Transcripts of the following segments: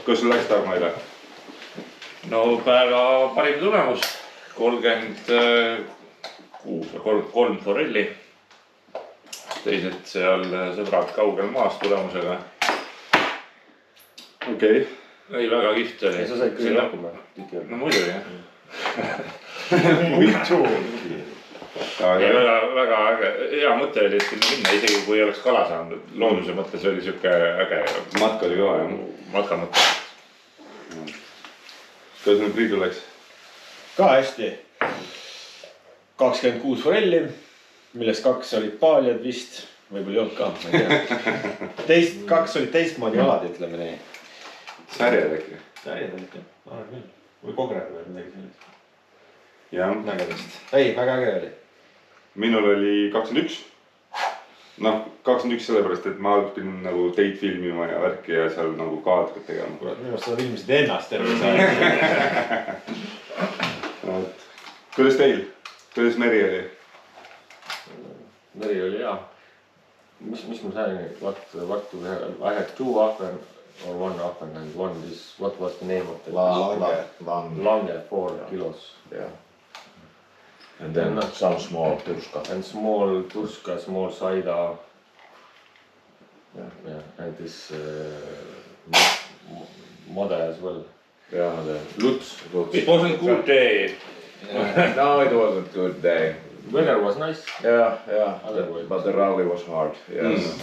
Kus sul läks Tarmoile? No päeva parim tulemus 36 forelli. Teised seal sõbrad kaugel maas tulemusega. Okei. Ei, väga kihvt oli. Sa said kõige rohkem? No muidu jah. Väga äge. Hea mõte oli, et sinna minna, isegi kui ei oleks kala saanud. Looduse mõttes oli siuke äge. Matka oli kõva, jah? Matka mõte. Kuidas nüüd Priidu läks? Ka hästi. 26 forelli, millest 2 olid paaljad vist. Võib-olla ei olnud ka, ma ei tea. 2 olid teistmoodi alad, ütleme nii. Särjad äkki? Särjad olid jah, ma arvan küll. Või kograd või midagi sellist. Jah. Mägedest. Ei, väga äge oli. Minul oli 21. Noh, 21 sellepärast, et ma alguses pidin nagu teid filmima ja värki ja seal nagu kaadrit tegema. Minu arust sa filmisid ennast terve saali. Kuidas teil? Kuidas meri oli? Meri oli hea. Mis ma sain? What I had 2 affen or 1 affen and one is, what was the name of the Lange 4 kilos. Yeah. And then some small turska. And small turska, small saida. Yeah. And this mother as well. Yeah, the Lutz. It wasn't good day. Yeah. No, it wasn't good day. Weather was nice. Yeah. Otherwise. But the rally was hard. Yes.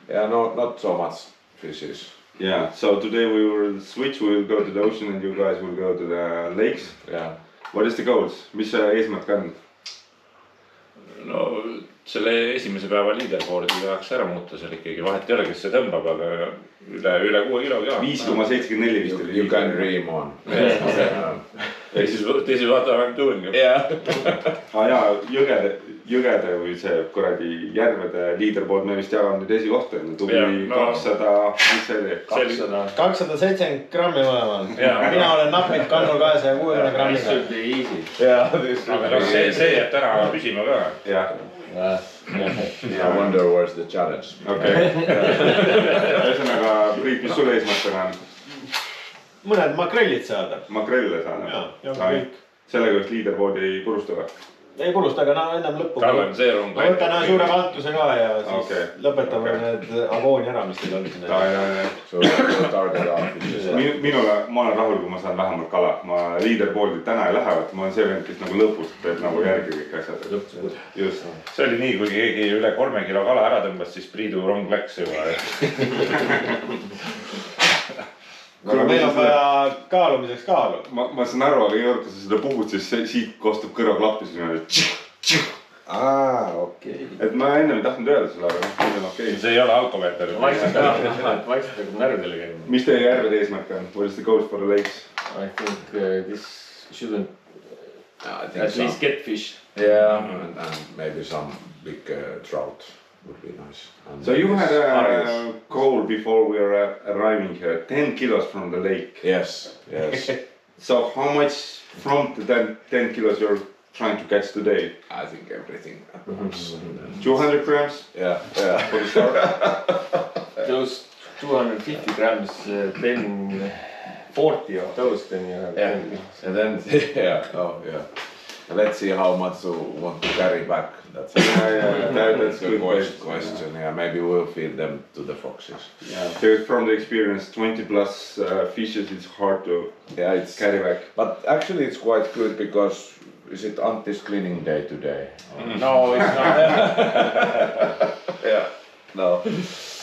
Yeah, no, not so much fishes. Yeah, so today we will switch, we will go to the ocean and you guys will go to the lakes. Yeah. What is the goals? Mis see eesmärk on? No selle esimese päeva leaderboardi tahaks ära muuta, seal ikkagi vahet ei ole, kes see tõmbab, aga üle 6 kilo ka. 5,74 vist oli. You can dream on. This is what I'm doing. Yeah. Jaa, jõgede või see kuradi järvede leaderboard me vist jagame nüüd esikohta. Tubli 200, mis see oli? 270 grammi mõlemal. Mina olen napilt kannul 260 grammiga. Aga see jääb täna püsima ka. Jah. I wonder where's the challenge. Okei. Ühesõnaga, Priit, mis sul eesmärk on? Mõned makrellid saada. Makrelle saada? Jaa, kõik. Sellega vist leaderboardi ei purusta või? Ei purusta, aga ennem lõppu. Tal on see rong. Ma võtan suure valtuse ka ja siis lõpetame need agoonia ära, mis teil on siin. Minule, ma olen rahul, kui ma saan vähemalt kala. Ma leaderboardi täna ei lähe, ma olen see vend, kes nagu lõpust teeb nagu järgi kõik asjad. Just. See oli nii, kui keegi üle 3 kilo kala ära tõmbas, siis Priidu rong läks juba. Aga meil on vaja kaalumiseks kaalu. Ma saan aru, aga juurde sa seda puhud, siis siit kostub kõrvaklappi sinna. Okei. Et ma enne ei tahtnud öelda sulle, aga nüüd on okei. See ei ole alkomeeter. Vaikselt nagu närvidele käima. Mis teie järvede eesmärk on? What is the goal for the lakes? I think this shouldn't at least get fish. Yeah, and maybe some big trout would be nice. And So you had a goal before we were arriving here, 10 kilos from the lake. Yes. So how much from the 10 kilos you're trying to catch today? I think everything at once. 200 grams? Yeah. For the start? Those 250 grams, then 40 of those, then you have. Yeah. And then, let's see how much you want to carry back. That's That's a good good question. Yeah, maybe we'll feed them to the foxes. Yeah, from the experience, 20 plus fishes, it's hard to carry back. But actually it's quite good because is it Antti's cleaning day today? No, it's not. Yeah. No.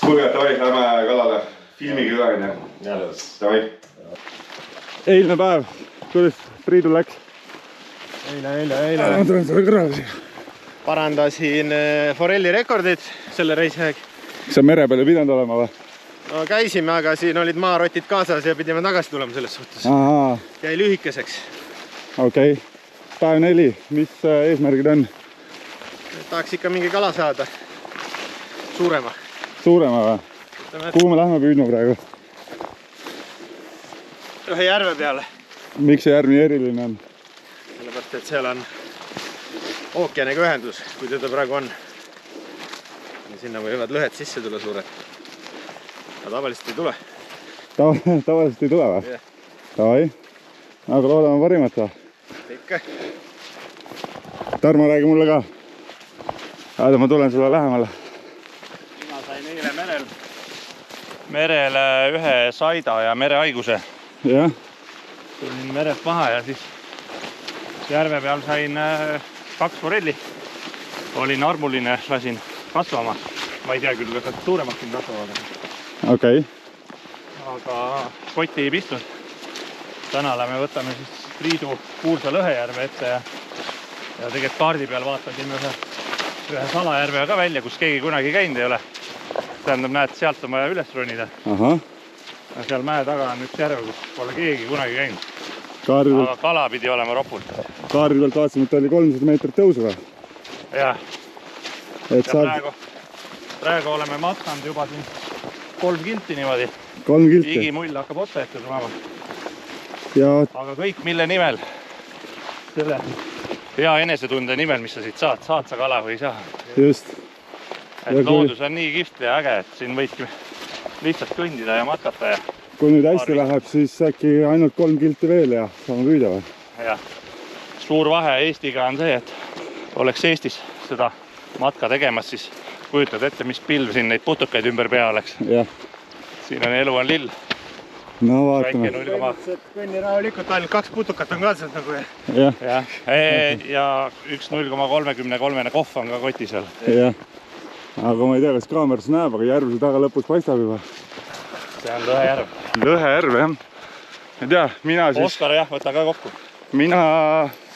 Kuulge, davai, lähme kalale. Filmige ka enne. Davai. Eilne päev, kuidas Priidul läks? Eile. Ma tulen sulle kõrvale siia. Parandasin forelli rekordid selle reisi aeg. Kas sa mere peal ei pidanud olema või? No käisime, aga siin olid maarotid kaasas ja pidime tagasi tulema selles suhtes. Jäi lühikeseks. Okei. Päev 4, mis eesmärgid on? Tahaks ikka mingi kala saada. Suurema. Suurema või? Kuhu me lähme püüdma praegu? Ühe järve peale. Miks see järv nii eriline on? Sellepärast, et seal on ookeaniga ühendus, kui teda praegu on. Ja sinna võivad lõhed sisse tulla suured. Aga tavaliselt ei tule. tavaliselt ei tule või? Jah. Davai. Aga loodame parimat või? Ikka. Tarmo, räägi mulle ka. Aada, ma tulen sulle lähemale. Mina sain eile merel ühe saida ja merehaiguse. Jah. Tulin merelt maha ja siis järve peal sain 2 forelli. Olin armuline, lasin kasvama. Ma ei tea küll, kas nad suuremaks siin kasvavad. Okei. Aga kotti ei pistnud. Täna me võtame siis Priidu Kuursa Lõhejärve ette ja tegelikult kaardi peal vaatan siin ühe salajärve ka välja, kus keegi kunagi käinud ei ole. Tähendab, näed, sealt on vaja üles ronida. Ahah. Ja seal mäe taga on üks järve, kus pole keegi kunagi käinud. Kaardi Aga kala pidi olema ropult. pealt vaatasime, et oli 300 meetrit tõusu või? Jah. Et Ja saab praegu oleme matkanud juba siin 3 kilti niimoodi. 3 kilti. Igimull hakkab otsa ette tulema. Ja Aga kõik mille nimel? Selle hea enesetunde nimel, mis sa siit saad. Saad sa kala või ei saa? just. Et Ja kui- loodus on nii kihvt ja äge, et siin võidki lihtsalt kõndida ja matkata ja Kui nüüd hästi läheb, siis äkki ainult 3 kilti veel ja saame püüda või? suur vahe Eestiga on see, et oleks Eestis seda matka tegemas, siis kujutad ette, mis pilv siin neid putukaid ümber pea oleks. Jah. Siin on elu on lill. No Väike vaatame. 0,. Kõnni rahulikult, ainult 2 putukat on ka sealt nagu. Jah. Ja üks 0,33 kohv on ka koti seal. Jah. Aga ma ei tea, kas kaameras näeb, aga järvuse taga lõpus paistab juba. See on Lõhejärv. Lõhejärv, jah. Ei tea, Oskar, jah, võta ka kokku. mina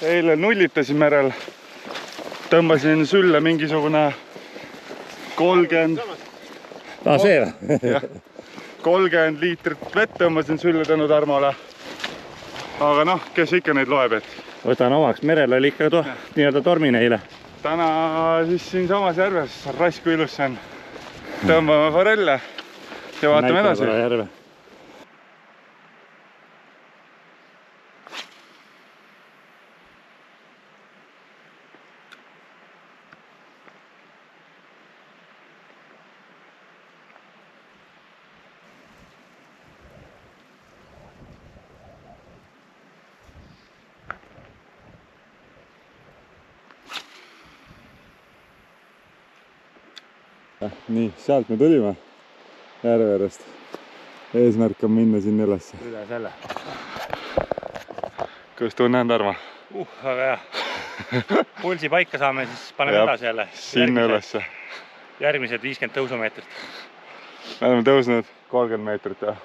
eile nullitasin merel. Tõmbasin sülle mingisugune 30 See või? 30 liitrit vett tõmbasin sülle tänu Tarmole. Aga noh, kes ikka neid loeb, et Võtan omaks, merel oli ikka nii-öelda tormine eile. täna siis siinsamas järves raisku ilus on. Tõmbame forelle ja vaatame edasi. Järve. Nii, sealt me tulime järve äärest. Eesmärk on minna sinna ülesse. Üle selle. Kuidas tunne on, Tarmo? Väga hea. Pulsi paika saame, siis paneme Jah, edasi jälle. Sinna ülesse. Järgmised 50 tõusumeetrit. Me oleme tõusnud 30 meetrit ja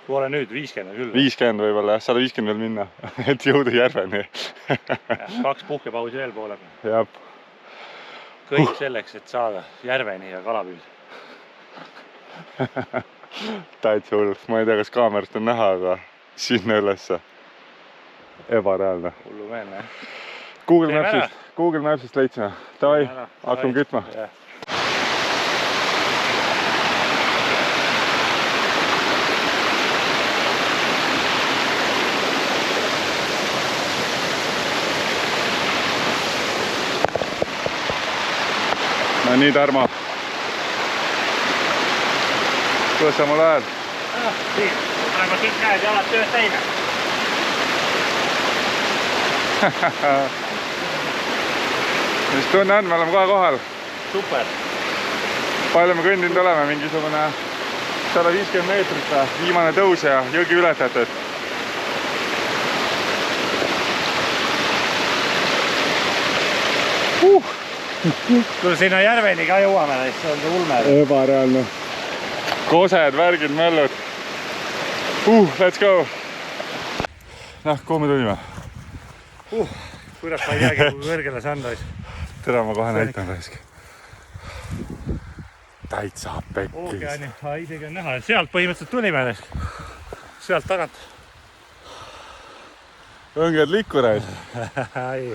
Pole nüüd 50 küll. 50 võib-olla, jah, 150 veel minna, et jõuda järveni. 2 puhkepausi veel poole. Jah. Kõik selleks, et saada järveni ja kala püüda. Täitsa hull. Ma ei tea, kas kaamerast on näha, aga sinna ülesse. Ebareaalne. Hullumeelne, jah. Google Mapsist leidsime. Davai, hakkame kütma. No nii, Tarmo. Kuidas sa mul ajad? Siin, praegu kõik käed ja alad tööd täina. Mis tunne on? Me oleme kohe kohal. Super. Palju me kõndinud oleme? Mingisugune 150 meetrit. Viimane tõus ja jõgi ületatud. Kui sinna järveni ka jõuame, siis on see ulme. Ebareaalne. Kosed, värgid, möllud. Let's go. Noh, kuhu me tulime? Kuidas ma ei teagi, kui kõrgele see on. Tere, ma kohe näitan raisk. Täitsa pekkis. Ookeani, isegi on näha. Sealt põhimõtteliselt tulime. Sealt tagant. Õnged likkureid. Ai.